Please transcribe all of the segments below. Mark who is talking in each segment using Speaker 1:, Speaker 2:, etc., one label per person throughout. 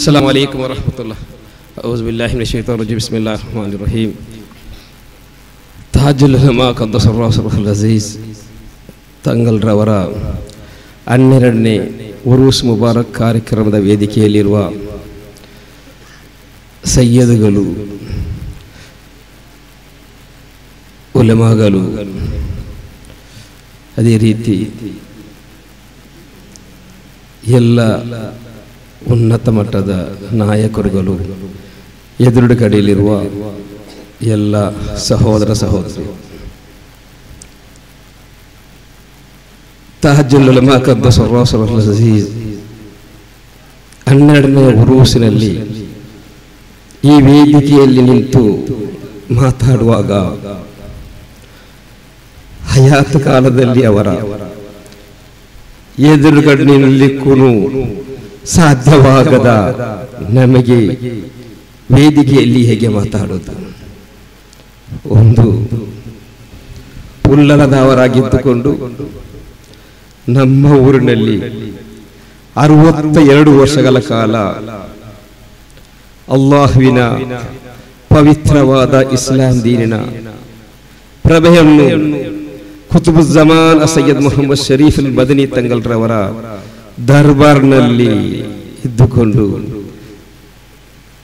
Speaker 1: السلام عليكم ورحمة الله. أعوذ بالله من الشيطان الرجيم. بسم الله الرحمن الرحيم. ತಾಜುಲ್ ಉಲಮಾ ಕದ್ದಸ ರೂಹುಲ್ ಅಜೀಜ್ ತಂಗಲ್ರವರ 12ನೇ ಉರೂಸ್ ಮುಬಾರಕ್ ಕಾರ್ಯಕ್ರಮದ ವೇದಿಕೆಯಲ್ಲಿರುವ ಸಯ್ಯದ್ಗಳು, ಉಲಮಾಗಳು, ಅದೇ ರೀತಿ ಎಲ್ಲ ಉನ್ನತ ಮಟ್ಟದ ನಾಯಕರುಗಳು, ಎದುರು ಕಡೆಯಲ್ಲಿರುವ ಎಲ್ಲ ಸಹೋದರ ಸಹೋದರಿ, ತಾಜುಲ್ ಉಲಮಾ ಕದ್ದಸ ರೂಹುಲ್ ಅಜೀಜ್ 12ನೇ ಉರೂಸಿನಲ್ಲಿ ಈ ವೇದಿಕೆಯಲ್ಲಿ ನಿಂತು ಮಾತಾಡುವಾಗ ಹಯಾತ್ ಕಾಲದಲ್ಲಿ ಅವರ ಎದುರುಗಡೆಯಲ್ಲಿಕ್ಕೂ ಸಾಧ್ಯವಾಗದ ನಮಗೆ ವೇದಿಕೆಯಲ್ಲಿ ಹೇಗೆ ಮಾತಾಡೋದು? ಒಂದು ಉಲ್ಲಲದವರಾಗಿದ್ದುಕೊಂಡು ನಮ್ಮ ಊರಿನಲ್ಲಿ 62 ವರ್ಷಗಳ ಕಾಲ ಅಲ್ಲಾಹುವಿನ ಪವಿತ್ರವಾದ ಇಸ್ಲಾಂ ದೀನಿನ ಪ್ರಭೆಯನ್ನು ಕುತುಬುಜ್ಜಮಾನ್ ಸಯ್ಯದ್ ಮೊಹಮ್ಮದ್ ಶರೀಫ್ ಅಲ್ ಮದನಿ ತಂಗಲ್ರವರ ದರ್ಬಾರ್ನಲ್ಲಿ ಇದ್ದುಕೊಂಡು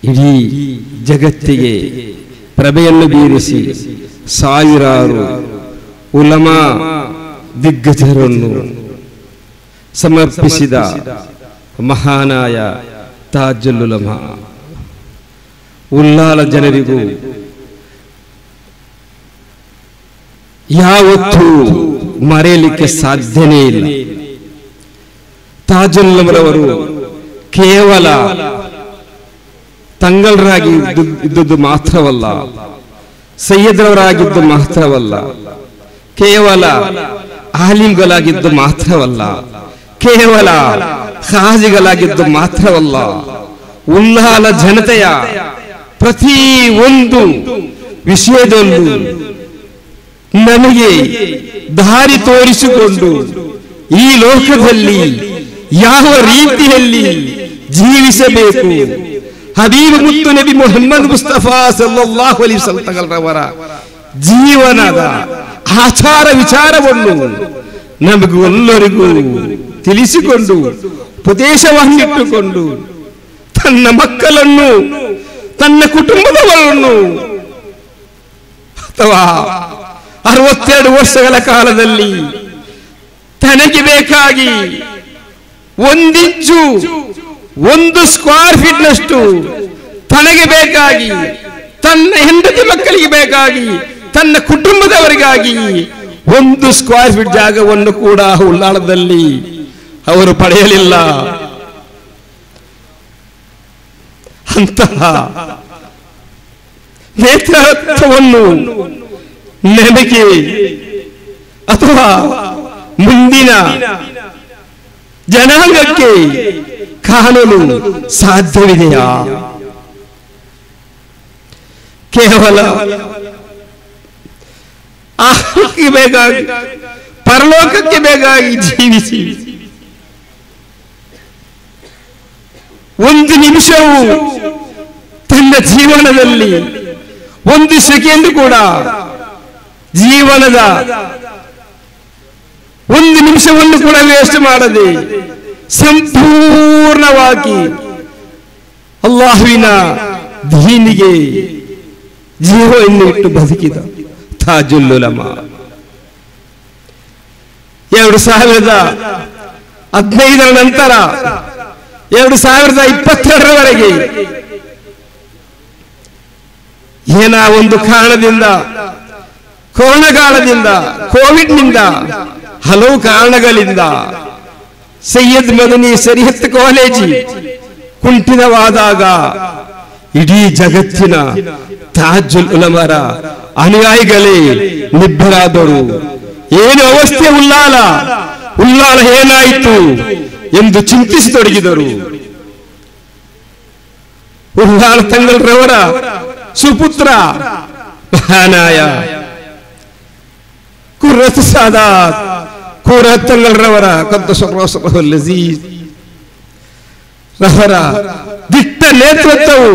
Speaker 1: ಇಡೀ ಜಗತ್ತಿಗೆ ಪ್ರಭೆಯನ್ನು ಬೀರಿಸಿ ಸಾವಿರಾರು ಉಲಮಾ ದಿಗ್ಗಜರನ್ನು ಸಮರ್ಪಿಸಿದ ಮಹಾನಾಯ ತಾಜುಲ್ ಉಲಮಾ ಉಲ್ಲಾಲ ಜನರಿಗೂ ಯಾವತ್ತೂ ಮರೆಯಲಿಕ್ಕೆ ಸಾಧ್ಯನೇ ಇಲ್ಲ. ತಾಜುಲ್ ಉಲಮಾರವರು ಕೇವಲ ತಂಗಲ್ರಾಗಿ ಇದ್ದದ್ದು ಮಾತ್ರವಲ್ಲ, ಸಯ್ಯದ್ರವರಾಗಿದ್ದು ಮಾತ್ರವಲ್ಲ, ಕೇವಲ ಆಲಿಮ್ಗಳಾಗಿದ್ದು ಮಾತ್ರವಲ್ಲ, ಕೇವಲ ಖಾಜಿಗಳಾಗಿದ್ದು ಮಾತ್ರವಲ್ಲ, ಉಲ್ಲಾಲ ಜನತೆಯ ಪ್ರತಿ ಒಂದು ವಿಷಯದಲ್ಲೂ ನಮಗೆ ದಾರಿ ತೋರಿಸಿಕೊಂಡು ಈ ಲೋಕದಲ್ಲಿ ಯಾವ ರೀತಿಯಲ್ಲಿ ಜೀವಿಸಬೇಕು, ಹಬೀಬ್ ಮುತ್ತು ನಬಿ ಮುಹಮ್ಮದ್ ಮುಸ್ತಫಾ ಸಲ್ಲಲ್ಲಾಹು ಅಲೈಹಿ ವಸಲ್ಲಂರವರ ಜೀವನದ ಆಚಾರ ವಿಚಾರವನ್ನು ನಮಗೆಲ್ಲರಿಗೂ ತಿಳಿಸಿಕೊಂಡು ಉಪದೇಶವನ್ನಿಟ್ಟುಕೊಂಡು ತನ್ನ ಮಕ್ಕಳನ್ನು, ತನ್ನ ಕುಟುಂಬದವರನ್ನು ಅಥವಾ 62 ವರ್ಷಗಳ ಕಾಲದಲ್ಲಿ ತನಗೆ ಬೇಕಾಗಿ 1 ಇಂಚು 1 ಸ್ಕ್ವೇರ್ ಫೀಟ್ ನಷ್ಟು ತನಗೆ ಬೇಕಾಗಿ, ತನ್ನ ಹೆಂಡತಿ ಮಕ್ಕಳಿಗೆ ಬೇಕಾಗಿ, ತನ್ನ ಕುಟುಂಬದವರಿಗಾಗಿ 1 ಸ್ಕ್ವೇರ್ ಫೀಟ್ ಜಾಗವನ್ನು ಕೂಡ ಉಲ್ಲಾಳದಲ್ಲಿ ಅವರು ಪಡೆಯಲಿಲ್ಲ. ಅಂತಹ ನೇತೃತ್ವವನ್ನು ನಮಗೆ ಅಥವಾ ಮುಂದಿನ ಜನಾಂಗಕ್ಕೆ ಕಾಣಲು ಸಾಧ್ಯವಿದೆಯಾ? ಕೇವಲ ಆಹಕ್ಕೆ ಬೇಕಾಗಿ, ಪರಲೋಕಕ್ಕೆ ಬೇಕಾಗಿ ಜೀವಿಸಿ 1 ನಿಮಿಷವೂ ತನ್ನ ಜೀವನದಲ್ಲಿ 1 ಸೆಕೆಂಡ್ ಕೂಡ ಜೀವನದ 1 ನಿಮಿಷವನ್ನು ಕೂಡ ವೇಸ್ಟ್ ಮಾಡದೆ ಸಂಪೂರ್ಣವಾಗಿ ಅಲ್ಲಾಹುವಿನ ದೀನಿಗೆ ಜೀವವನ್ನು ಇಟ್ಟು ಬದುಕಿದ ತಾಜುಲ್ ಉಲಮಾ 2015ರ ನಂತರ 2022ರವರೆಗೆ ಏನ ಒಂದು ಕಾರಣದಿಂದ, ಕೊರೋನಾ ಕಾರಣದಿಂದ, ಕೋವಿಡ್ನಿಂದ, ಹಲವು ಕಾರಣಗಳಿಂದ ಸಯ್ಯದ್ ಮದನಿ ಶರೀಅತ್ ಕಾಲೇಜು ಕುಂಠಿತವಾದಾಗ ಇಡೀ ಜಗತ್ತಿನ ತಾಜುಲ್ ಉಲಮಾರ ಅನುಯಾಯಿಗಳೇ ನಿಬ್ಬರಾದರು. ಏನು ಅವಸ್ಥೆ ಉಲ್ಲಾಲ ಏನಾಯಿತು ಎಂದು ಚಿಂತಿಸತೊಡಗಿದರು. ಉಲ್ಲಾಲ ತಂಗಲ್ರವರ ಸುಪುತ್ರ ಮಹಾನಾಯ ಕುರ್ರತ್ ಸಾದಾತ್ ಕೂರತ್ತಂಗಲ್ರವರ ಕದ್ದಸ ರೂಹುಲ್ ಅಜೀಜ್ ಅವರ ದಿಟ್ಟ ನೇತೃತ್ವವು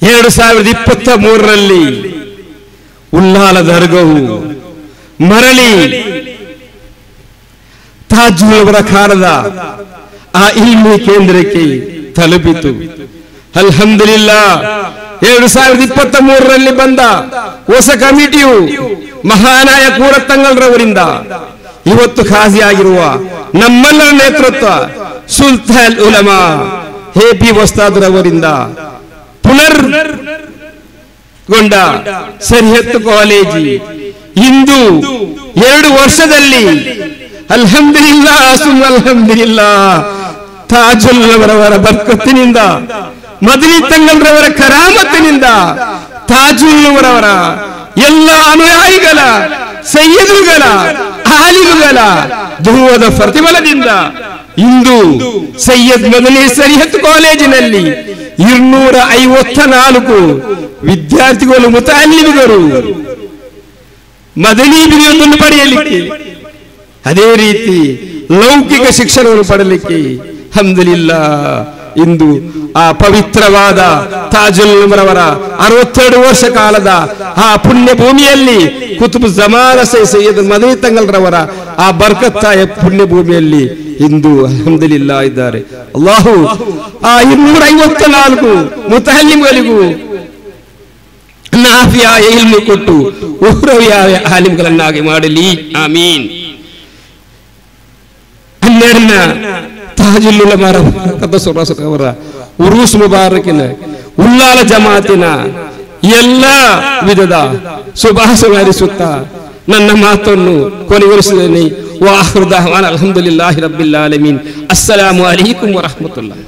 Speaker 1: 2023ರಲ್ಲಿ ಉಲ್ಲಾಲ ದರ್ಗವು ಮರಳಿ ತಾಜುಲ್ ಅವರ ಕಾಲದ ಆ ಇಲ್ಮಿ ಕೇಂದ್ರಕ್ಕೆ ತಲುಪಿತು. ಅಲ್ಹಮ್ದುಲಿಲ್ಲಾ 2023ರಲ್ಲಿ ಬಂದ ಹೊಸ ಕಮಿಟಿಯು ಮಹಾನಾಯ ಕೂರತ್ತಂಗಲ್ರವರಿಂದ ಇವತ್ತು ಖಾಜಿಯಾಗಿರುವ ನಮ್ಮೆಲ್ಲರ ನೇತೃತ್ವ ಸುಲ್ತಾನ್ ಉಲಮಾ AP ವಸ್ತಾದ್ರವರಿಂದ ಪುನರ್ಗೊಂಡ ಶರೀಅತ್ ಕಾಲೇಜಿ ಇಂದು 2 ವರ್ಷದಲ್ಲಿ ಅಲ್ಹಮ್ದುಲಿಲ್ಲಾ ಅಲ್ಹಮ್ದುಲಿಲ್ಲಾ ತಾಜುಲ್ ಅವರವರ ಬರ್ಕತ್ತಿನಿಂದ ಮದನಿ ತಂಗಲ್ರವರ ಕರಾಮತ್ತಿನಿಂದ ತಾಜುಲ್ ಅವರವರ ಎಲ್ಲ ಅನುಯಾಯಿಗಳ ಸಯ್ಯದುಗಳ ಆಲಿಮುಗಳ ಧುವದ ಪ್ರತಿಫಲದಿಂದ ಇಂದು ಸಯ್ಯದ್ ಮದನಿ ಶರೀಅತ್ ಕಾಲೇಜಿನಲ್ಲಿ 254 ವಿದ್ಯಾರ್ಥಿಗಳು ಮುತಾಲಿಮಿಗಳು ಮದನಿ ಬಿರುದನ್ನು ಪಡೆಯಲಿಕ್ಕೆ, ಅದೇ ರೀತಿ ಲೌಕಿಕ ಶಿಕ್ಷಣವನ್ನು ಪಡೆಯಲಿಕ್ಕೆ ಅಲ್ಹಮ್ದುಲಿಲ್ಲಾ ಇಂದು ಆ ಪವಿತ್ರವಾದ ತಾಜುಲ್ ಅವರವರ 62 ವರ್ಷ ಕಾಲದ ಆ ಪುಣ್ಯ ಭೂಮಿಯಲ್ಲಿ ಕುತುಬ್ ಜಮಾನ ಸಯ್ಯದ್ ಮದನಿ ತಂಗಲ್ರವರ ಆ ಬರ್ಕತ್ತಾಯ ಪುಣ್ಯ ಭೂಮಿಯಲ್ಲಿ ಇಂದು ಅಲ್ಹಮ್ದುಲಿಲ್ಲಾ ಇದ್ದಾರೆ. ಅಲ್ಲಾಹು ಆ 254 ಮುತಅಲ್ಲಿಮ್ಗಳಿಗೂ ನಾಫಿಯಾಯ ಇಲ್ಮು ಕೊಟ್ಟು ಉಹ್ರವಿಯಾಯ ಆಲಿಮ್ಗಳನ್ನಾಗಿ ಮಾಡಲಿ. ಆಮೀನ್. 12ನ ತಾಜುಲ್ ಉಲಮಾ ಅವರ ಉರೂಸ್ ಮುಬಾರಕಿನ ಉಲ್ಲಾಲ ಜಮಾತಿನ ಎಲ್ಲ ವಿಧದ ಶುಭಾಶಯ ಹಾರೈಸುತ್ತಾ ನನ್ನ ಮಾತನ್ನು ಕೊನೆಗೊಳಿಸಿದ್ದೇನೆ. ವಾಹಿರು ದಅವಾನಾ ಅಲ್ಹಮ್ದುಲಿಲ್ಲಾಹಿ ರಬ್ಬಿಲ್ ಆಲಮೀನ್. ಅಸ್ಸಲಾಮು ಅಲೈಕುಂ ವರಹಮತುಲ್ಲಾಹ್.